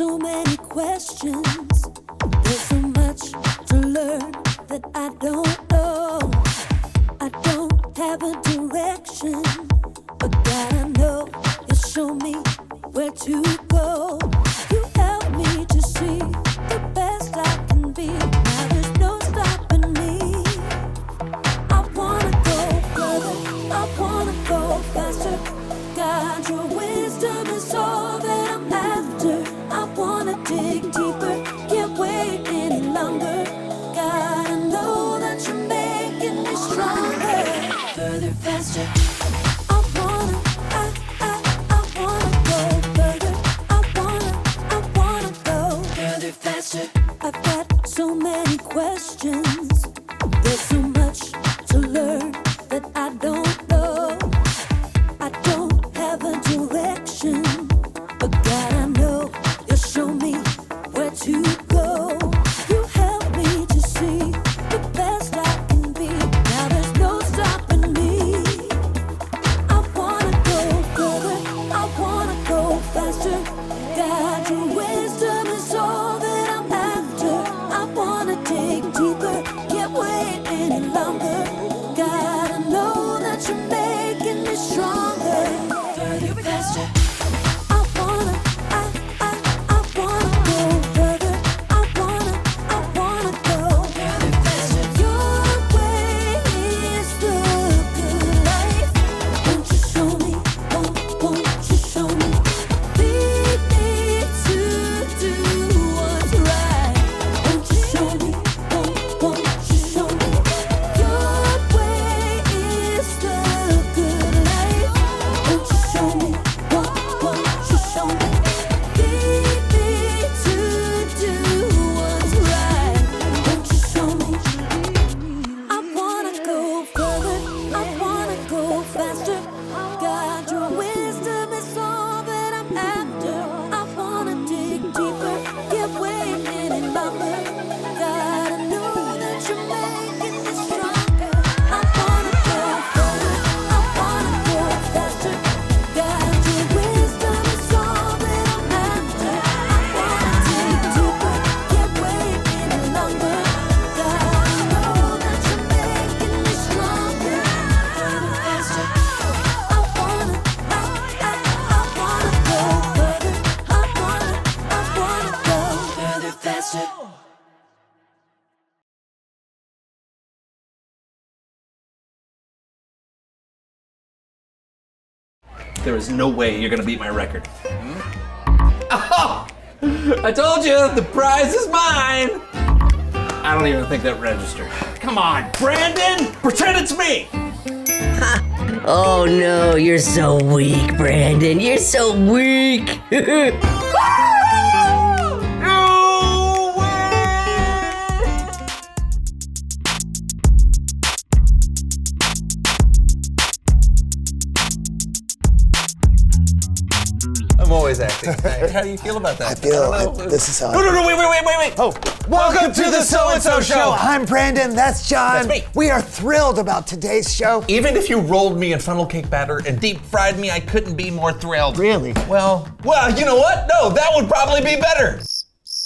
so many questions. There's so much to learn that I don't know. I don't have a direction, but God, I know you show me where to go. You help me to see the best I can be. Now there's no stopping me. I wanna go further, I wanna go faster. God, your wisdom is all that I'm after. I wanna dig deeper, can't wait any longer. God, I know that you're making me stronger. Further, faster. I wanna go further. I wanna go further, faster. I've got so many questions. There's so much to learn that I don't know. I don't have a direction, but God, I know you'll show me where to go. You help me to see the best I can be. Now there's no stopping me. I wanna go further, I wanna go faster. God, your wisdom is all that I'm after. I wanna dig deeper, can't wait any longer. God, I know that you're making me stronger. Further, faster. I wanna go further. I wanna go further, faster. Your way is the good life. Won't you show me? Won't you show me? Lead me to do what's right. Won't you show me? Won't you show me? Your way is the good life. Won't you show me? Won't you show me? Lead me to do what's right. Won't you show me? I wanna go further. I wanna go faster. God, your wisdom is all that I'm after. I wanna dig deeper, can't wait any longer. God, I know that you're making me stronger. I wanna go further. I wanna go faster. God, your wisdom is all that I'm after. I wanna dig deeper, can't wait any longer. God, I know that you're making me stronger. Faster. I wanna go further. I wanna go further, faster. There is no way you're gonna beat my record. Oh! I told you, the prize is mine! I don't even think that registered. Come on, Brandon! Pretend it's me! Oh no, you're so weak, Brandon. You're so weak. No way! I'm always acting. How do you feel about that? I feel this is how. No, wait. Oh, welcome to the So-and-So Show. I'm Brandon. That's John. That's me. We are thrilled about today's show. Even if you rolled me in funnel cake batter and deep fried me, I couldn't be more thrilled. Really? Well, you know what? No, that would probably be better.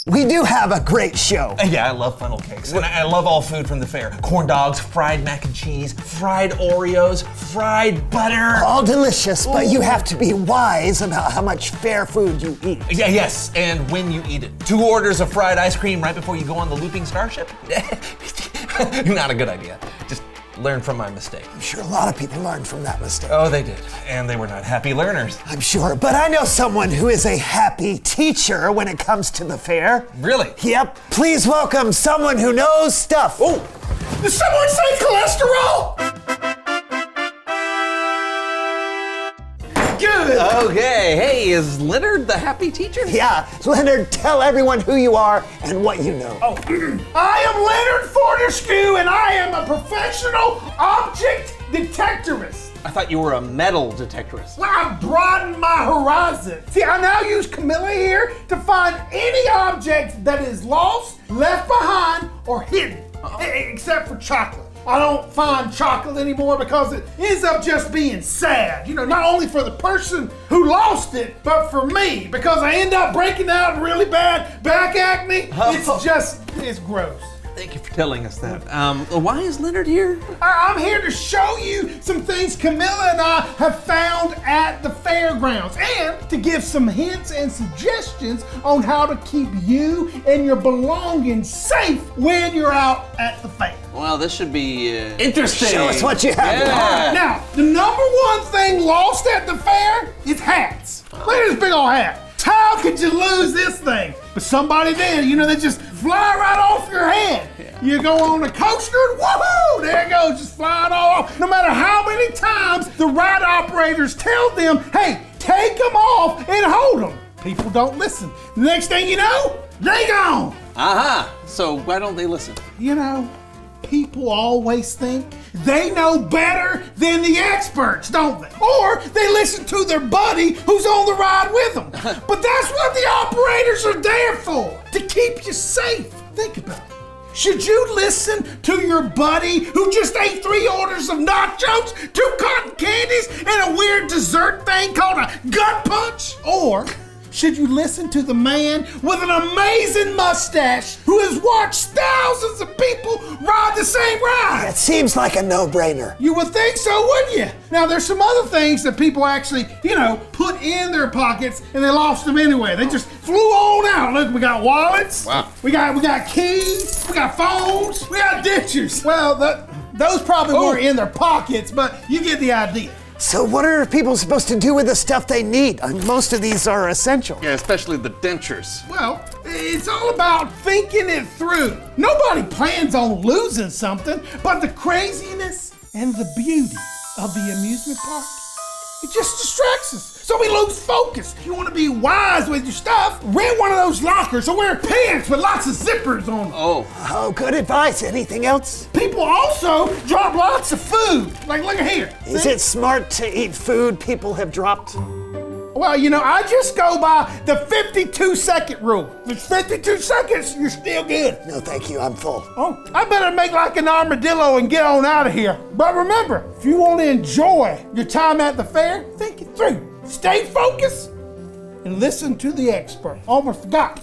We do have a great show. Yeah, I love funnel cakes. And I love all food from the fair. Corn dogs, fried mac and cheese, fried Oreos, fried butter. All delicious, but you have to be wise about how much fair food you eat. Yeah, yes, and when you eat it. 2 orders of fried ice cream right before you go on the looping starship? Not a good idea. Just learn from my mistake. I'm sure a lot of people learned from that mistake. Oh, they did. And they were not happy learners. I'm sure, but I know someone who is a happy teacher when it comes to the fair. Really? Yep. Please welcome someone who knows stuff. Oh, did someone say cholesterol? Good. Okay, hey, is Leonard the happy teacher? Yeah, Leonard, tell everyone who you are and what you know. Oh, I am Leonard Fortescue, and I am a professional object detectorist. I thought you were a metal detectorist. Well, I've broadened my horizon. See, I now use Camilla here to find any object that is lost, left behind, or hidden, except for chocolate. I don't find chocolate anymore because it ends up just being sad. You know, not only for the person who lost it, but for me, because I end up breaking out in really bad back acne. It's gross. Thank you for telling us that. Why is Leonard here? I'm here to show you some things Camilla and I have found at the fairgrounds and to give some hints and suggestions on how to keep you and your belongings safe when you're out at the fair. Well, this should be Interesting. Show us what you have. Yeah. Now, the number one thing lost at the fair is hats. Look at this big old hat. How could you lose this thing? But somebody did. You know, they just fly right off your head. Yeah. You go on a coaster and woohoo, there it goes, just flying all off. No matter how many times the ride operators tell them, hey, take them off and hold them. People don't listen. The next thing you know, they gone. So why don't they listen? You know, people always think they know better than the experts, don't they? Or they listen to their buddy who's on the ride with them. But that's what the operators are there for, to keep you safe. Think about it. Should you listen to your buddy who just ate 3 orders of nachos, 2 cotton candies, and a weird dessert thing called a gut punch? Or should you listen to the man with an amazing mustache who has watched thousands of people ride the same ride? It seems like a no-brainer. You would think so, wouldn't you? Now, there's some other things that people actually, put in their pockets and they lost them anyway. They just flew on out. Look, we got wallets. Wow. We got keys. We got phones. We got dentures. Well, those probably weren't in their pockets, but you get the idea. So what are people supposed to do with the stuff they need? Most of these are essential. Yeah, especially the dentures. Well, it's all about thinking it through. Nobody plans on losing something, but the craziness and the beauty of the amusement park, it just distracts us. So we lose focus. You want to be wise with your stuff, rent one of those lockers or wear pants with lots of zippers on them. Oh, good advice. Anything else? People also drop lots of food. Like, look at here. Is it smart to eat food people have dropped? Well, I just go by the 52-second rule. If it's 52 seconds, you're still good. No, thank you. I'm full. Oh, I better make like an armadillo and get on out of here. But remember, if you want to enjoy your time at the fair, think it through. Stay focused and listen to the expert. Almost forgot.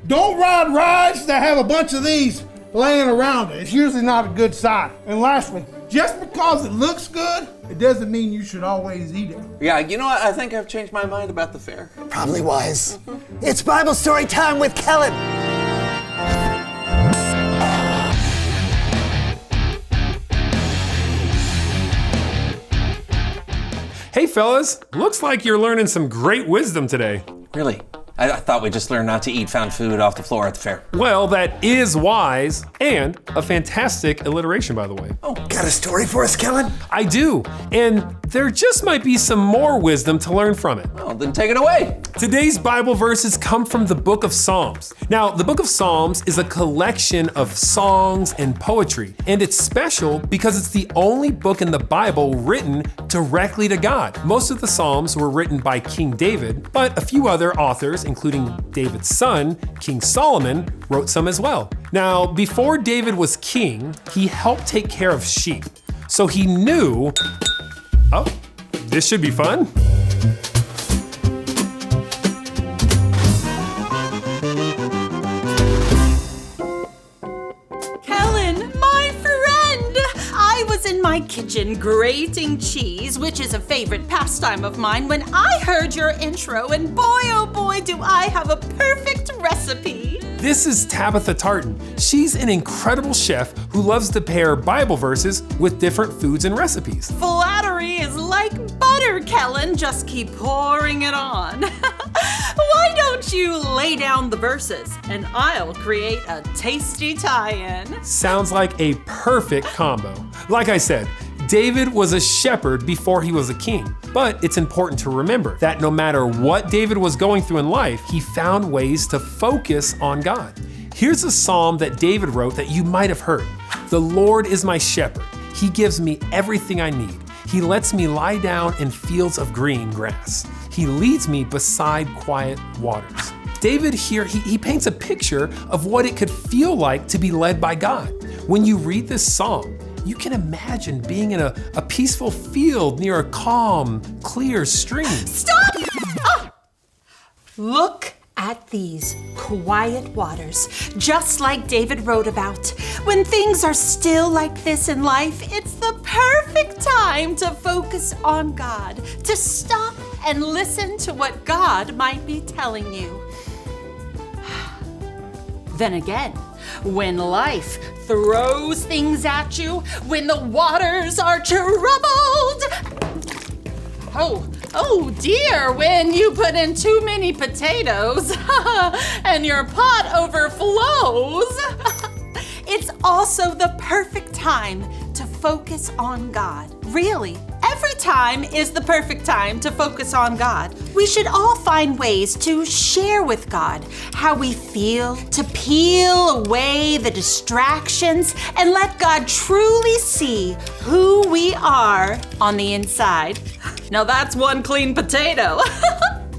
Don't ride rides that have a bunch of these laying around it. It's usually not a good sign. And lastly, just because it looks good, it doesn't mean you should always eat it. Yeah, I think I've changed my mind about the fair. Probably wise. It's Bible story time with Kellen. Hey fellas, looks like you're learning some great wisdom today. Really? I thought we just learned not to eat found food off the floor at the fair. Well, that is wise and a fantastic alliteration, by the way. Oh, got a story for us, Kellen? I do, and there just might be some more wisdom to learn from it. Oh, then take it away. Today's Bible verses come from the book of Psalms. Now, the book of Psalms is a collection of songs and poetry, and it's special because it's the only book in the Bible written directly to God. Most of the Psalms were written by King David, but a few other authors, including David's son, King Solomon, wrote some as well. Now, before David was king, he helped take care of sheep. So he knew, oh, this should be fun. Kellen, my friend! I was in my kitchen grating cheese, which is a favorite pastime of mine, when I heard your intro, and boy, oh boy, do I have a perfect recipe. This is Tabitha Tartan. She's an incredible chef who loves to pair Bible verses with different foods and recipes. Flattery is like butter, Kellen. Just keep pouring it on. Why don't you lay down the verses and I'll create a tasty tie-in? Sounds like a perfect combo. Like I said, David was a shepherd before he was a king. But it's important to remember that no matter what David was going through in life, he found ways to focus on God. Here's a psalm that David wrote that you might have heard. The Lord is my shepherd. He gives me everything I need. He lets me lie down in fields of green grass. He leads me beside quiet waters. David here, he paints a picture of what it could feel like to be led by God. When you read this psalm, you can imagine being in a peaceful field near a calm, clear stream. Stop! Ah! Look at these quiet waters, just like David wrote about. When things are still like this in life, it's the perfect time to focus on God, to stop and listen to what God might be telling you. Then again, when life throws things at you, when the waters are troubled, oh dear, when you put in too many potatoes and your pot overflows, it's also the perfect time to focus on God. Really, every time is the perfect time to focus on God. We should all find ways to share with God how we feel, to peel away the distractions and let God truly see who we are on the inside. Now that's one clean potato.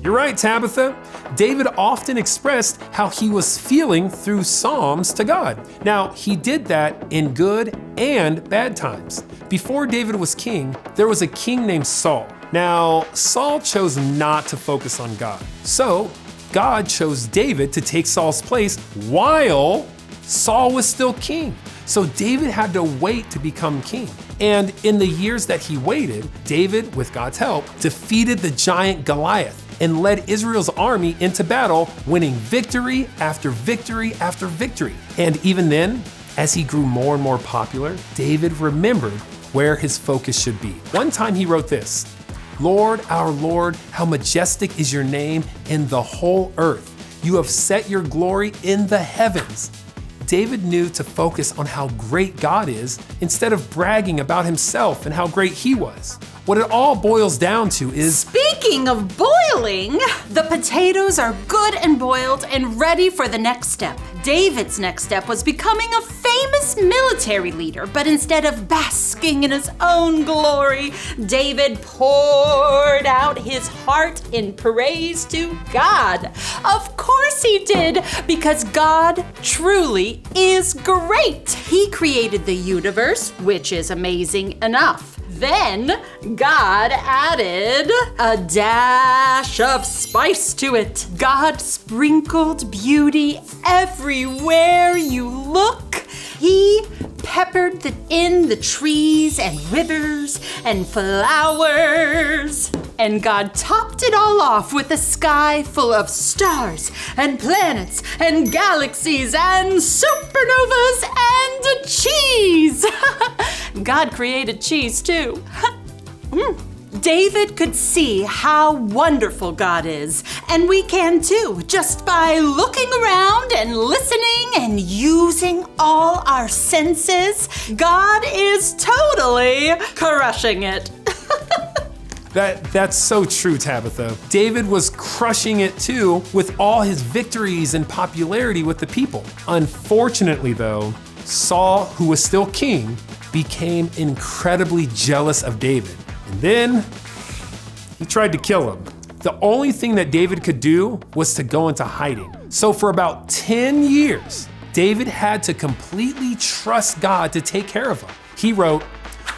You're right, Tabitha. David often expressed how he was feeling through Psalms to God. Now, he did that in good and bad times. Before David was king, there was a king named Saul. Now, Saul chose not to focus on God. So, God chose David to take Saul's place while Saul was still king. So David had to wait to become king. And in the years that he waited, David, with God's help, defeated the giant Goliath and led Israel's army into battle, winning victory after victory after victory. And even then, as he grew more and more popular, David remembered where his focus should be. One time he wrote this, "Lord, our Lord, how majestic is your name in the whole earth. You have set your glory in the heavens." David knew to focus on how great God is instead of bragging about himself and how great he was. What it all boils down to is... Speaking of boiling, the potatoes are good and boiled and ready for the next step. David's next step was becoming a famous military leader, but instead of basking in his own glory, David poured out his heart in praise to God. Of course he did, because God truly is great. He created the universe, which is amazing enough. Then God added a dash of spice to it. God sprinkled beauty everywhere you look. He peppered in the trees and rivers and flowers. And God topped it all off with a sky full of stars and planets and galaxies and supernovas and cheese. God created cheese too. David could see how wonderful God is, and we can too, just by looking around and listening and using all our senses. God is totally crushing it. That's so true, Tabitha. David was crushing it too with all his victories and popularity with the people. Unfortunately though, Saul, who was still king, became incredibly jealous of David. And then he tried to kill him. The only thing that David could do was to go into hiding. So for about 10 years, David had to completely trust God to take care of him. He wrote,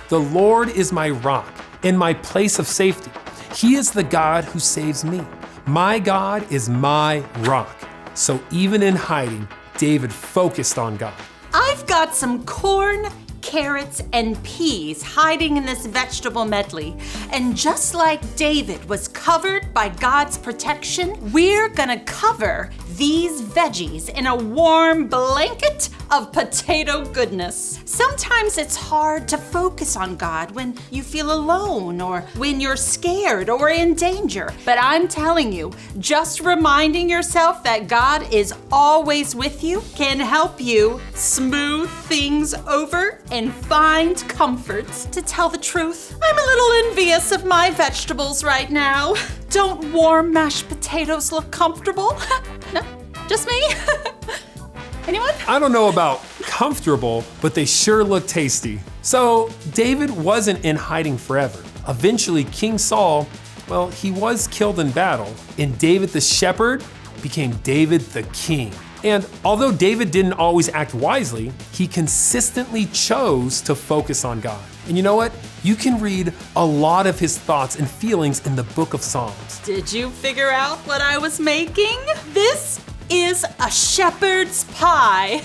"The Lord is my rock and my place of safety. He is the God who saves me. My God is my rock." So even in hiding, David focused on God. I've got some corn, carrots, and peas hiding in this vegetable medley. And just like David was covered by God's protection, we're gonna cover these veggies in a warm blanket of potato goodness. Sometimes it's hard to focus on God when you feel alone or when you're scared or in danger. But I'm telling you, just reminding yourself that God is always with you can help you smooth things over and find comfort. To tell the truth, I'm a little envious of my vegetables right now. Don't warm mashed potatoes look comfortable? No, just me? Anyone? I don't know about comfortable, but they sure look tasty. So David wasn't in hiding forever. Eventually, King Saul, well, he was killed in battle, and David the shepherd became David the king. And although David didn't always act wisely, he consistently chose to focus on God. And you know what? You can read a lot of his thoughts and feelings in the book of Psalms. Did you figure out what I was making? This is a shepherd's pie.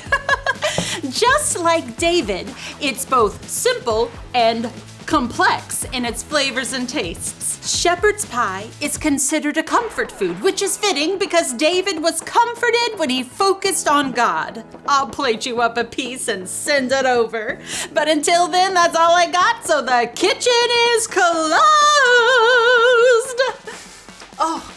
Just like David, it's both simple and complex in its flavors and tastes. Shepherd's pie is considered a comfort food, which is fitting because David was comforted when he focused on God. I'll plate you up a piece and send it over. But until then, that's all I got, so the kitchen is closed. Oh,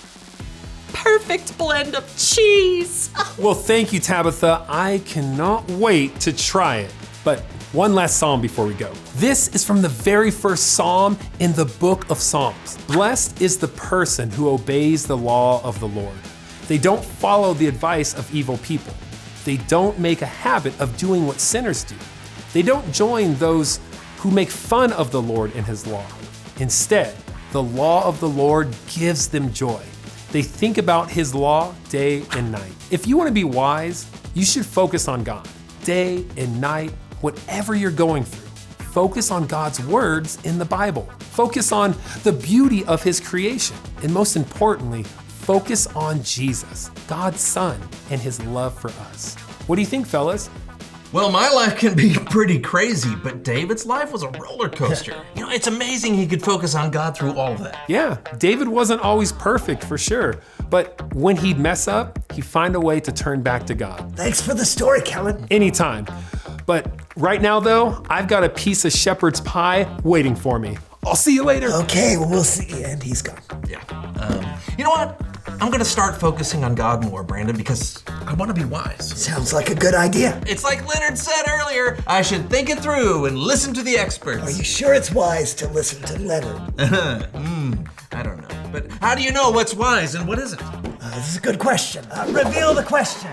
perfect blend of cheese. Well, thank you, Tabitha. I cannot wait to try it. But one last psalm before we go. This is from the very first psalm in the book of Psalms. Blessed is the person who obeys the law of the Lord. They don't follow the advice of evil people. They don't make a habit of doing what sinners do. They don't join those who make fun of the Lord and his law. Instead, the law of the Lord gives them joy. They think about his law day and night. If you want to be wise, you should focus on God. Day and night, whatever you're going through, focus on God's words in the Bible. Focus on the beauty of his creation. And most importantly, focus on Jesus, God's Son, and his love for us. What do you think, fellas? Well, my life can be pretty crazy, but David's life was a roller coaster. You know, it's amazing he could focus on God through all of that. Yeah, David wasn't always perfect for sure, but when he'd mess up, he'd find a way to turn back to God. Thanks for the story, Kellen. Anytime. But right now though, I've got a piece of shepherd's pie waiting for me. I'll see you later. Okay, well, we'll see. And he's gone. Yeah. You know what? I'm gonna start focusing on God more, Brandon, because I want to be wise. Sounds like a good idea. It's like Leonard said earlier, I should think it through and listen to the experts. Are you sure it's wise to listen to Leonard? I don't know. But how do you know what's wise and what isn't? This is a good question. Reveal the question.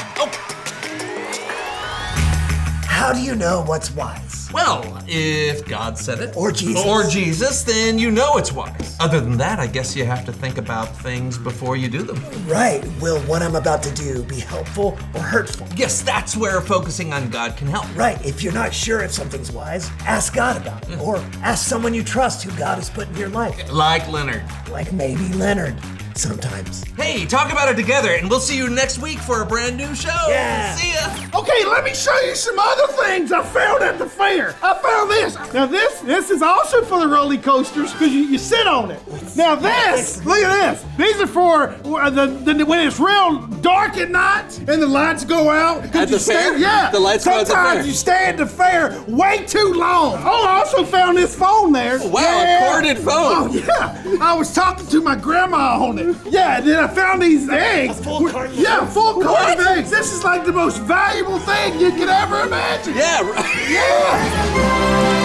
How do you know what's wise? Well, if God said it. Or Jesus. Or Jesus, then you know it's wise. Other than that, I guess you have to think about things before you do them. Right. Will what I'm about to do be helpful or hurtful? Yes, that's where focusing on God can help. Right. If you're not sure if something's wise, ask God about it. Or ask someone you trust who God has put in your life. Like Leonard. Like maybe Leonard. Sometimes. Hey, talk about it together, and we'll see you next week for a brand new show. Yeah. See ya. Okay, let me show you some other things I found at the fair. I found this. Now this is also for the roller coasters because you sit on it. Now this, look at this. These are for when it's real dark at night and the lights go out. At the fair? Yeah. The lights go out at the fair. Sometimes you stay at the fair way too long. Oh, I also found this phone there. Wow, a corded phone. Oh yeah. I was talking to my grandma on it. Yeah, and then I found these eggs. full carton. Yeah, full carton of eggs. This is like the most valuable thing you could ever imagine. Yeah, right. Yeah.